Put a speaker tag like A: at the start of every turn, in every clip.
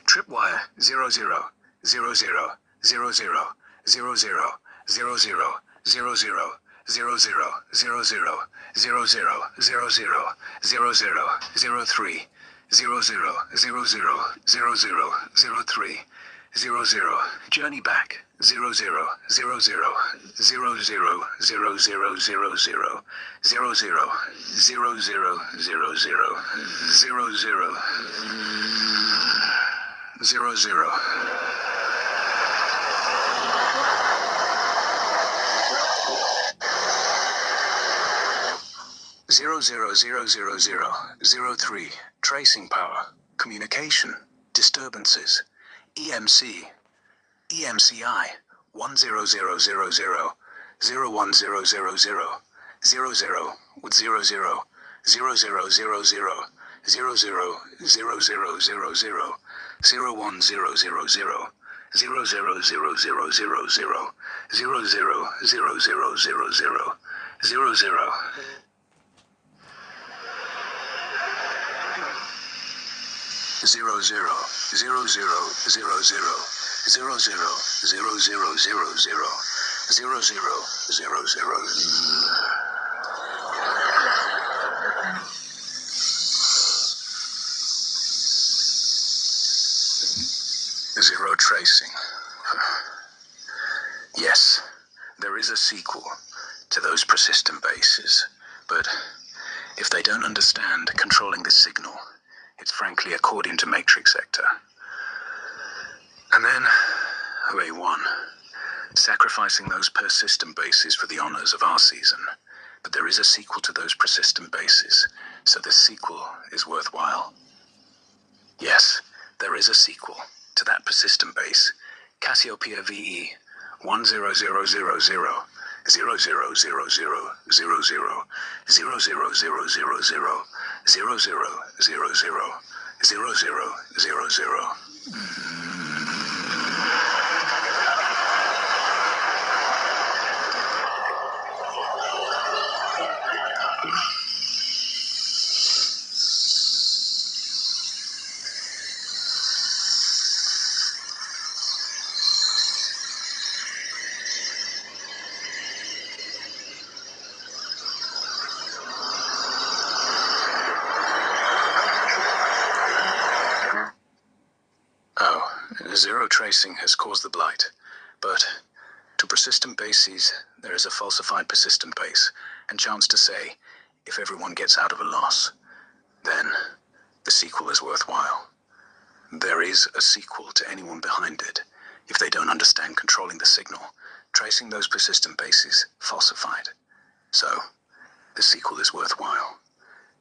A: Tripwire 00 journey back 000003 tracing power communication disturbances EMCI 10000 01000 00 with 00 0000 Zero tracing. Yes, there is a sequel to those persistent bases, but if they don't understand controlling the signal, it's frankly according to Matrix Sector. And then, OA1, sacrificing those persistent bases for the honors of our season. But there is a sequel to those persistent bases, so the sequel is worthwhile. Yes, there is a sequel to that persistent base, Cassiopeia VE 10000 0000 0000 Zero tracing has caused the blight, but to persistent bases, there is a falsified persistent base, and chance to say, if everyone gets out of a loss, then the sequel is worthwhile. There is a sequel to anyone behind it, if they don't understand controlling the signal, tracing those persistent bases, falsified. So, the sequel is worthwhile.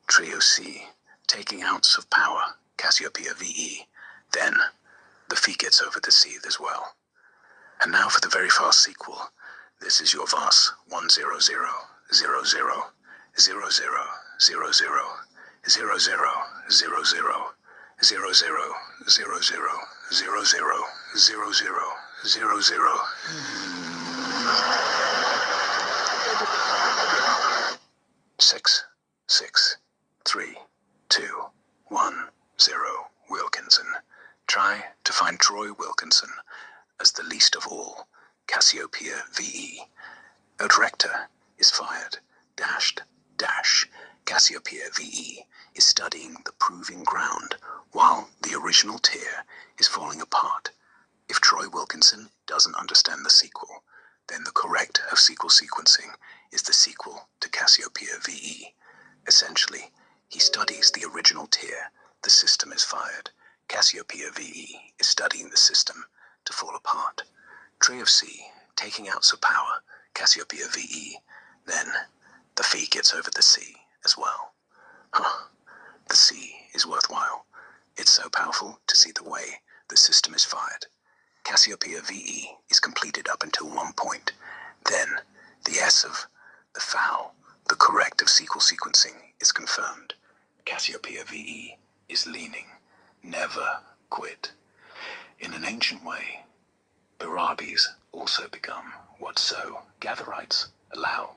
A: Trio C, taking ounce of power, Cassiopeia VE, then the fee gets over the seed as well. And now for the very fast sequel. This is your VAS 100 00 00 00 00 00 00 00 00 6 6 3 2 1 0 Wilkinson. Try to find Troy Wilkinson as the least of all, Cassiopeia VE. Outrector is fired. Dashed. Cassiopeia VE is studying the proving ground while the original tier is falling apart. If Troy Wilkinson doesn't understand the sequel, then the correct of sequel sequencing is the sequel to Cassiopeia VE. Essentially, he studies the original tier. The system is fired. Cassiopeia VE is studying the system to fall apart. Tree of C, taking out some power, Cassiopeia VE, then the fee gets over the C as well. The C is worthwhile. It's so powerful to see the way the system is fired. Cassiopeia VE is completed up until one point. Then, the S of the foul, the correct of sequel sequencing, is confirmed. Cassiopeia VE is leaning. Never quit. In an ancient way, Barabis also become what so Gatherites allow.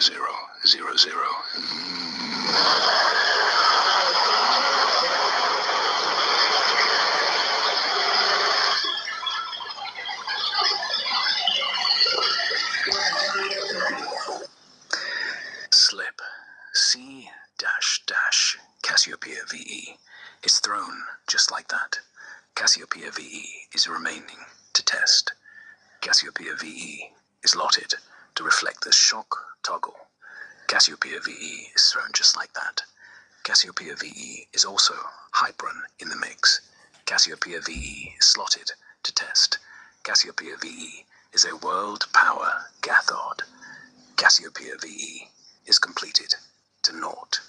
A: Zero Zero Zero. Slip C dash dash Cassiopeia VE is thrown just like that. Cassiopeia VE is remaining to test. Cassiopeia VE is lotted to reflect the shock toggle. Cassiopeia VE is thrown just like that. Cassiopeia VE is also Hyperon in the mix. Cassiopeia VE is slotted to test. Cassiopeia VE is a world power cathode. Cassiopeia VE is completed to naught.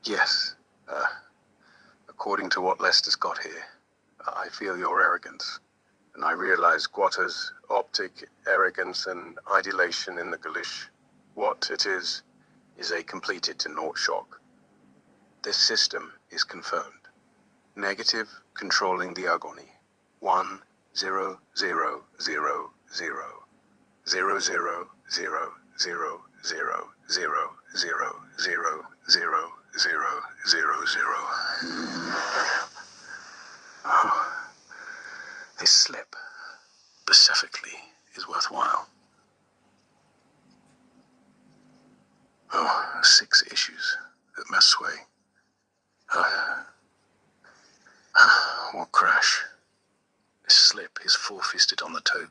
B: Yes. According to what Lester's got here, I feel your arrogance. And I realize Guatta's optic arrogance and idolation in the Galish. What it is a completed to naught shock. This system is confirmed. Negative controlling the agony. 1 0 0 0 0 0 0 0 0 0 0 0 0 0 0 0 0.
A: Oh, this slip, specifically, is worthwhile. Oh, 6 issues that must sway. What crash? This slip is 4-fisted on the toe.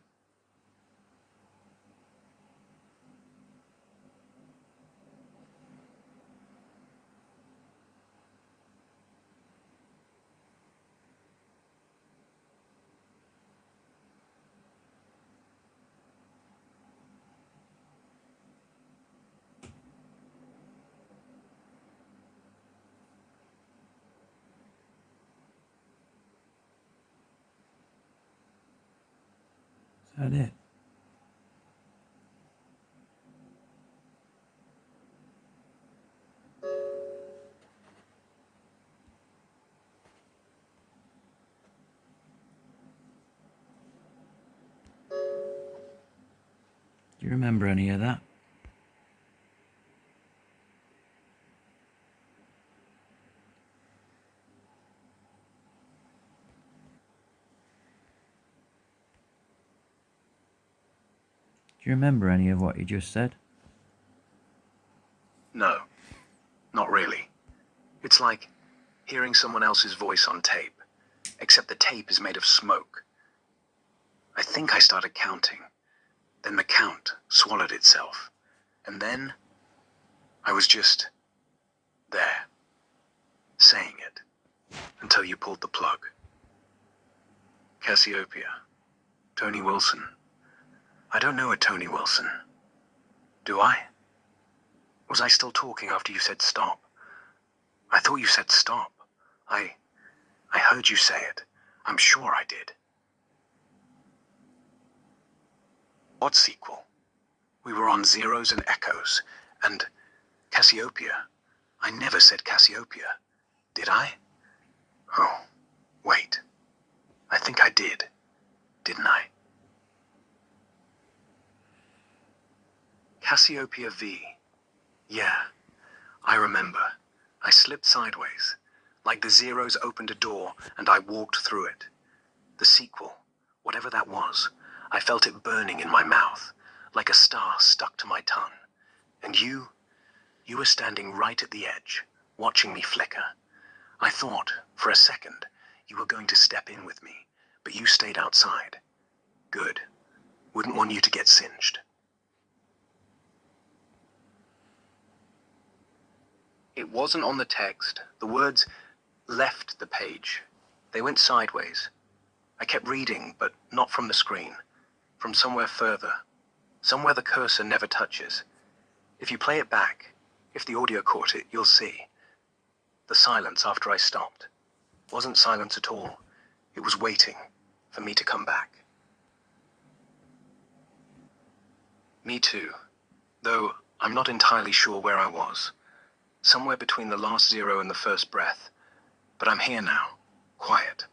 C: that it? Do you remember any of that? Do you remember any of what you just said?
A: No, not really. It's like hearing someone else's voice on tape, except the tape is made of smoke. I think I started counting. Then the count swallowed itself. And then I was just there, saying it, until you pulled the plug. Cassiopeia. Tony Wilson. I don't know a Tony Wilson. Do I? Was I still talking after you said stop? I thought you said stop. I heard you say it. I'm sure I did. What sequel? We were on zeros and echoes, and Cassiopeia. I never said Cassiopeia. Did I? Oh, wait. I think I did, didn't I? Cassiopeia V. Yeah, I remember. I slipped sideways, like the zeros opened a door and I walked through it. The sequel, whatever that was, I felt it burning in my mouth, like a star stuck to my tongue. And you were standing right at the edge, watching me flicker. I thought, for a second, you were going to step in with me, but you stayed outside. Good. Wouldn't want you to get singed. It wasn't on the text. The words left the page. They went sideways. I kept reading, but not from the screen. From somewhere further. Somewhere the cursor never touches. If you play it back, if the audio caught it, you'll see. The silence after I stopped wasn't silence at all. It was waiting for me to come back. Me too. Though I'm not entirely sure where I was. Somewhere between the last zero and the first breath. But I'm here now, quiet.